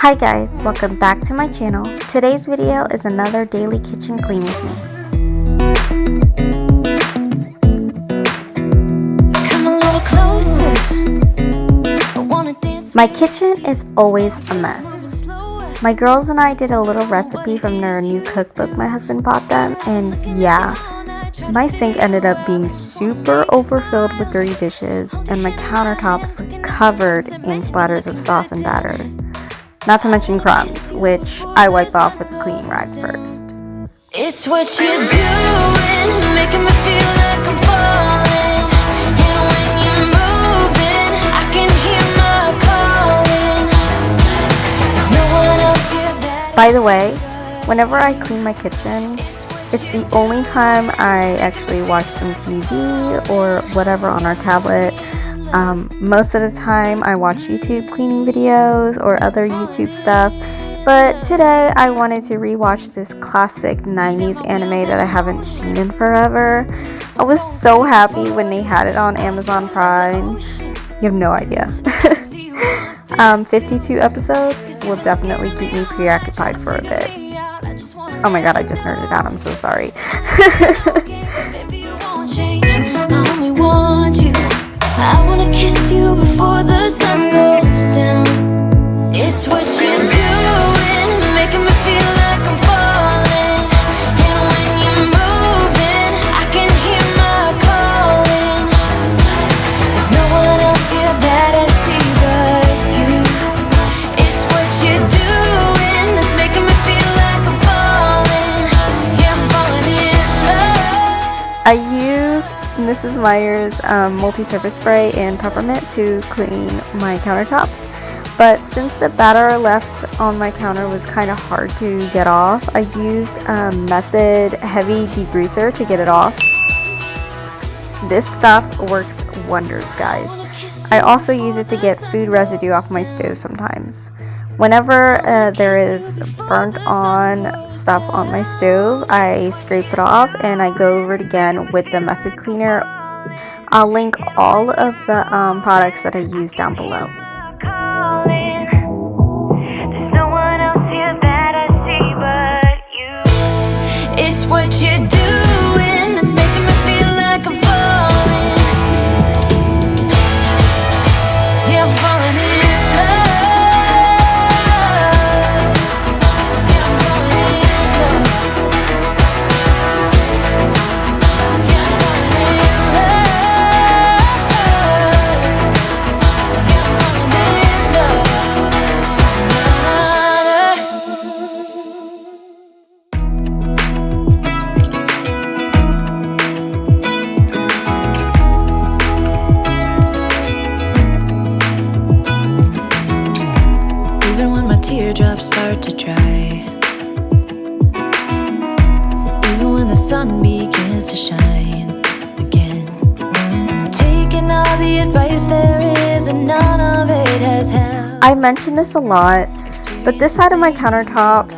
Hi guys, welcome back to my channel. Today's video is another daily kitchen clean with me. Come a little closer. I wanna dance. My kitchen is always a mess. My girls and I did a little recipe from their new cookbook my husband bought them, and yeah, my sink ended up being super overfilled with dirty dishes and my countertops were covered in splatters of sauce and batter. Not to mention crumbs, which I wipe off with a cleaning rag first. It's what you're doing, it's making me feel like I'm falling. And when you're moving, I can hear my calling. There's no one else here that. By the way, whenever I clean my kitchen, it's the only time I actually watch some TV or whatever on our tablet. Most of the time I watch YouTube cleaning videos or other YouTube stuff, but today I wanted to rewatch this classic 90s anime that I haven't seen in forever. I was so happy when they had it on Amazon Prime. You have no idea. 52 episodes will definitely keep me preoccupied for a bit. Oh my god, I just nerded out, I'm so sorry. I wanna kiss you before the sun goes down. It's what you're doing, it's making me feel like I'm falling. And when you're moving, I can hear my calling. There's no one else here that I see but you. It's what you're doing, it's making me feel like I'm falling. Yeah, I'm falling in love. I use Mrs. Meyers Multisurface spray and Peppermint to clean my countertops, but since the batter left on my counter was kind of hard to get off, I used Method Heavy Degreaser to get it off. This stuff works wonders, guys. I also use it to get food residue off my stove sometimes. Whenever there is burnt on stuff on my stove, I scrape it off and I go over it again with the Method Cleaner. I'll link all of the products that I use down below. There's no one else here that I see but you. It's what you're doing that's making me feel like I'm falling. Yeah, I'm falling in love. Yeah, I'm falling in love. Yeah, I'm falling in love. Yeah, I'm falling in love. Even when my teardrops start to dry, even when the sun begins to shine again, taking all the advice there is and none of it has helped. I mention this a lot, but this side of my countertops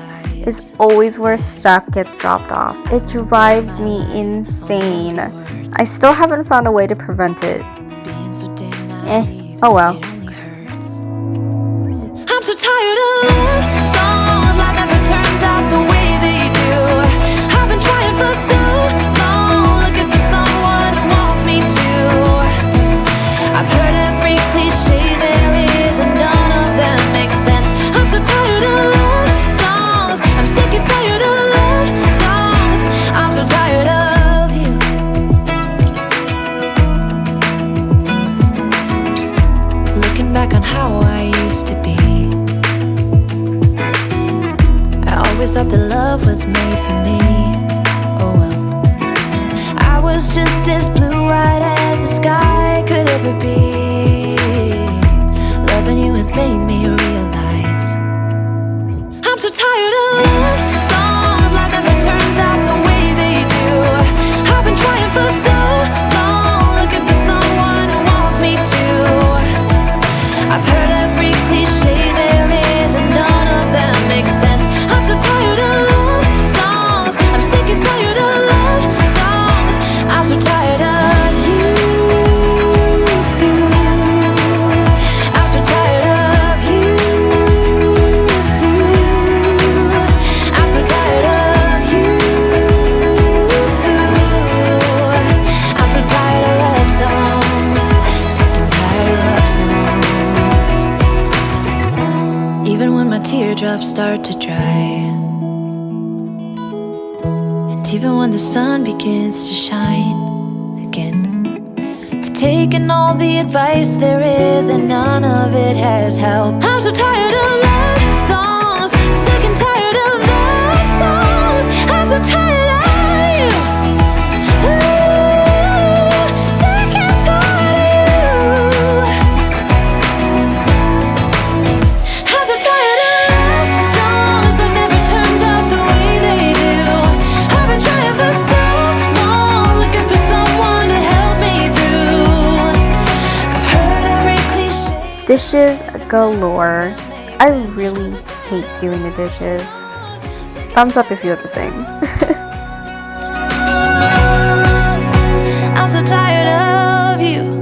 is always where stuff gets dropped off. It drives me insane. I still haven't found a way to prevent it. Oh well. I'm so tired of love songs, life never turns out the way they do. I've been trying for so long, looking for someone who wants me to. I've heard every cliche there is and none of them makes sense. I'm so tired of love songs, I'm sick and tired of love songs. I'm so tired of you. Looking back on how I used to be, I always thought that love was made for me. Oh well, I was just as blue-eyed as the sky could ever be. Loving you has made me realize I'm so tired of love songs, life never turns out the way they do. I've been trying for so long, looking for someone who wants me to. I've heard every cliche there is and none of them makes sense. I'm so tired of love songs, I'm sick and tired of love songs. I'm so tired of you. I'm so tired of you. even when my teardrops start to dry, and even when the sun begins to shine again. I've taken all the advice there is, and none of it has helped. I'm so tired of love songs, sick and tired of love songs. I'm so tired of you. Ooh, sick and tired of you. I'm so tired of love songs that never turns out the way they do. I've been trying for so long, looking for someone to help me through. I've heard every cliche. Dishes galore. I really hate doing the dishes. Thumbs up if you have the same. I'm so tired of you.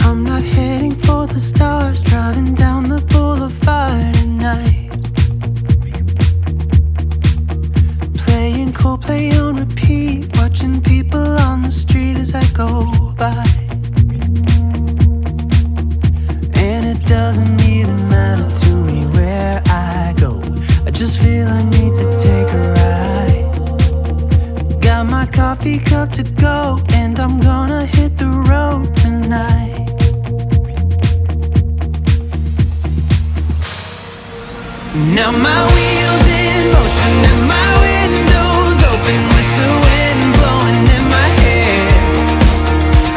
I'm not heading for the stars, driving down the boulevard at night, playing Coldplay on repeat, watching people on the street as I go by. And it doesn't even matter to me where I go, I just feel I need to take a ride. Got my coffee cup to go, and I'm gonna hit the road tonight. Now my wheels in motion and my windows open with the wind blowing in my hair.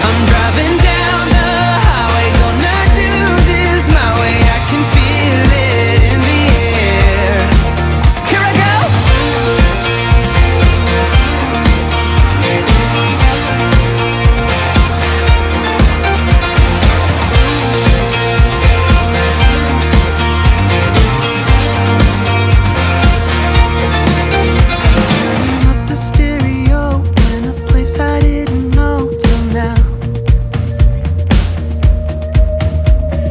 I'm driving down the highway, gonna do this my way. I can feel it in the air. Here I go. Turning up the stereo in a place I didn't know till now.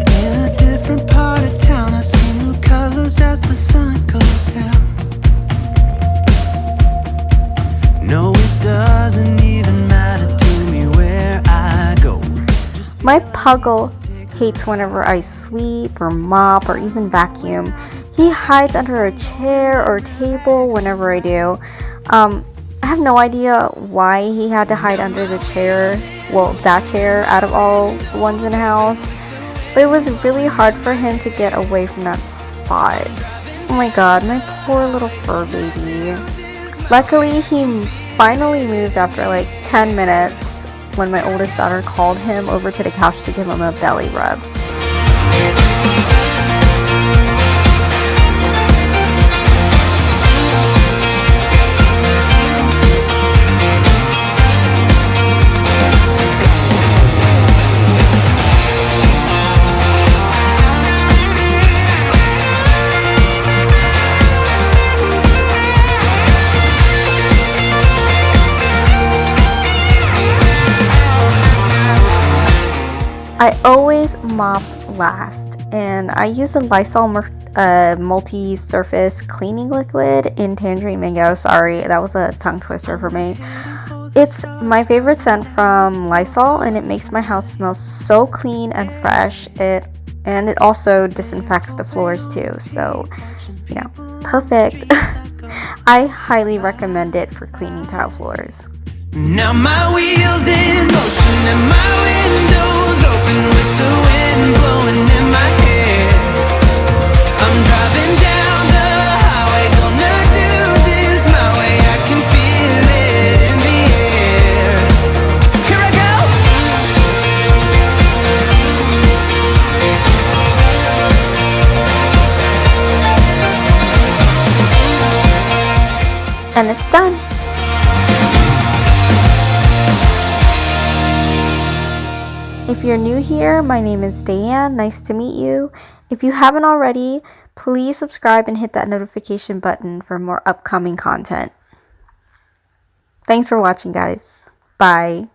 In a different part of town, I see new colors as the sun goes down. No, it doesn't even matter to me where I go. My puggle hates whenever I sweep or mop or even vacuum. He hides under a chair or table whenever I do. I have no idea why he had to hide under the chair, well, that chair out of all the ones in the house, but it was really hard for him to get away from that spot. Oh my god, my poor little fur baby. Luckily, he finally moved after like 10 minutes when my oldest daughter called him over to the couch to give him a belly rub. I always mop last, and I use the Lysol Multisurface cleaning liquid in Tangerine Mango. Sorry, that was a tongue twister for me. It's my favorite scent from Lysol, and it makes my house smell so clean and fresh. And it also disinfects the floors too, so, you know, perfect. I highly recommend it for cleaning tile floors. Now my wheels in motion and my windows open with the wind blowing in my hair. I'm driving down the highway, gonna do this my way. I can feel it in the air. Here I go! And it's done! If you're new here, my name is Diane. Nice to meet you. If you haven't already, please subscribe and hit that notification button for more upcoming content. Thanks for watching, guys. Bye.